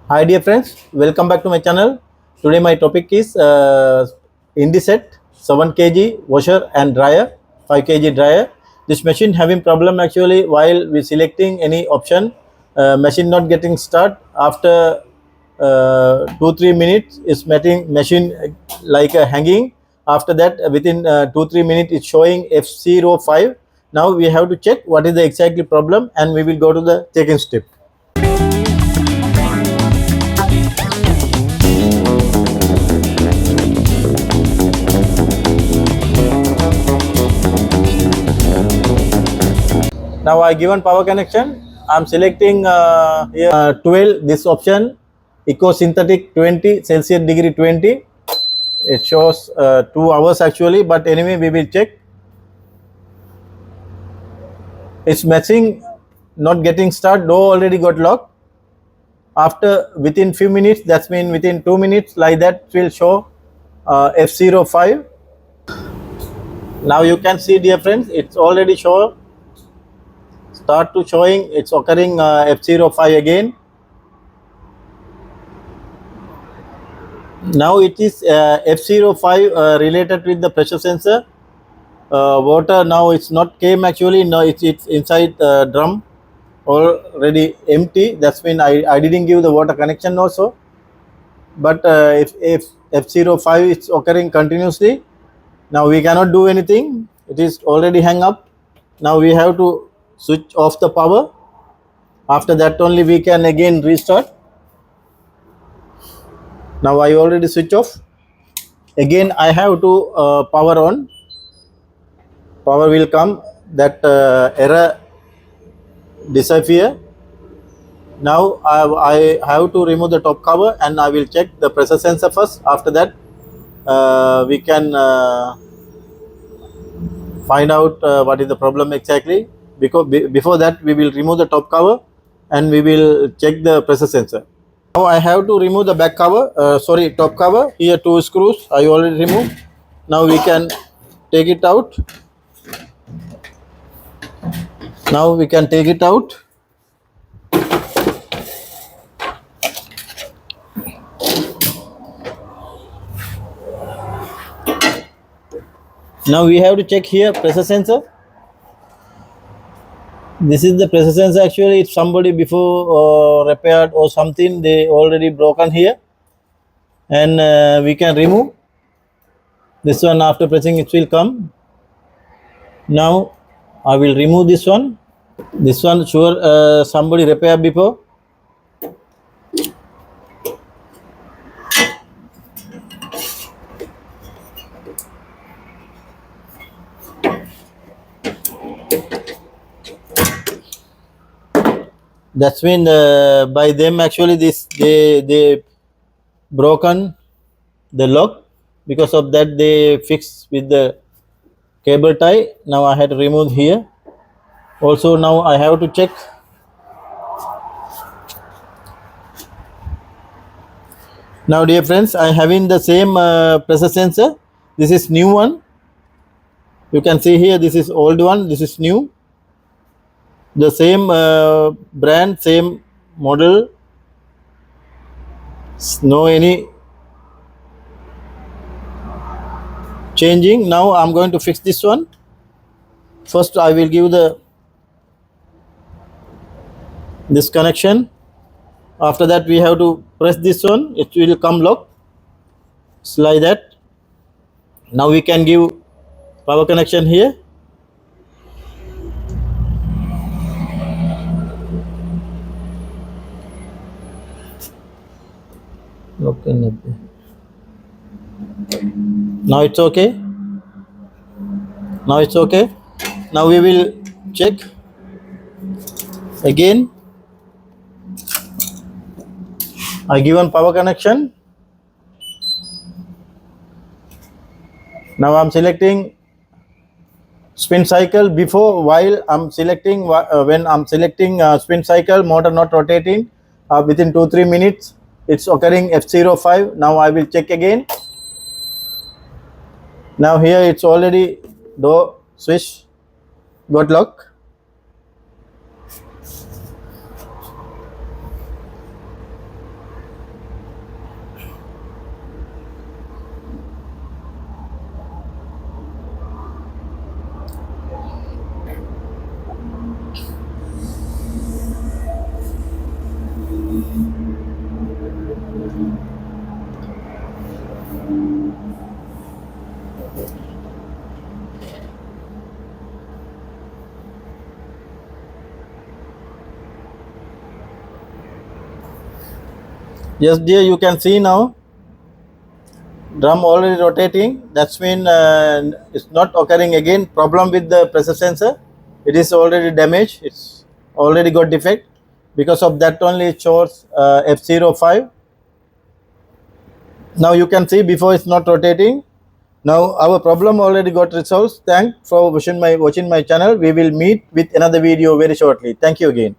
Hi dear friends, welcome back to my channel. Today my topic is Indesit 7 kg washer and dryer, 5 kg dryer. This machine having problem actually while we selecting any option, machine not getting start after 2-3 minutes is machine like hanging. After that within 2-3 minutes it's showing F05. Now we have to check what is the exactly problem and we will go to the checking step. Now I given power connection. I'm selecting here 12 this option eco synthetic 20 Celsius degree 20. It shows 2 hours actually, but anyway we will check. It's messing, not getting start. Door already got locked. After within few minutes, that's mean within 2 minutes like that will show F05. Now you can see dear friends, it's already show start to showing, it's occurring F05 again. Now it is F05 related with the pressure sensor. Water now it's not came actually. Now it's inside drum already empty. That's mean I didn't give the water connection also. But if F05 is occurring continuously, now we cannot do anything. It is already hang up. Now we have to switch off the power. After that only we can again restart. Now I already switch off. Again I have to power on. Power will come. That error disappear. Now I have to remove the top cover and I will check the pressure sensor first. After that we can find out what is the problem exactly. Because before that we will remove the top cover and we will check the pressure sensor. Now I have to remove the back cover, top cover. Here 2 screws I already removed. Now we can take it out. Now we can take it out. Now we have to check here pressure sensor. This is the pressure sensor actually. If somebody before repaired or something, they already broken here, and we can remove this one. After pressing it will come. Now I will remove this one. This one sure somebody repaired before. That's mean by them actually they broken the lock. Because of that they fix with the cable tie. Now I had to remove here. Also now I have to check. Now dear friends, I having the same pressure sensor. This is new one. You can see here this is old one, this is new. The same brand, same model. No any changing. Now I'm going to fix this one. First I will give this connection. After that we have to press this one. It will come lock. It's like that. Now we can give power connection here. Okay. Now it's okay. Now it's okay. Now we will check again. I given power connection. Now I'm selecting spin cycle. Before, while I'm selecting when I'm selecting spin cycle, motor not rotating, within 2-3 minutes it's occurring F05. Now I will check again. Now here it's already door switch got lock. Yes dear, you can see now drum already rotating. That's mean it's not occurring again problem with the pressure sensor. It is already damaged, it's already got defect. Because of that only it shows F05. Now you can see before it's not rotating. Now our problem already got resolved. Thanks for watching my channel. We will meet with another video very shortly. Thank you again.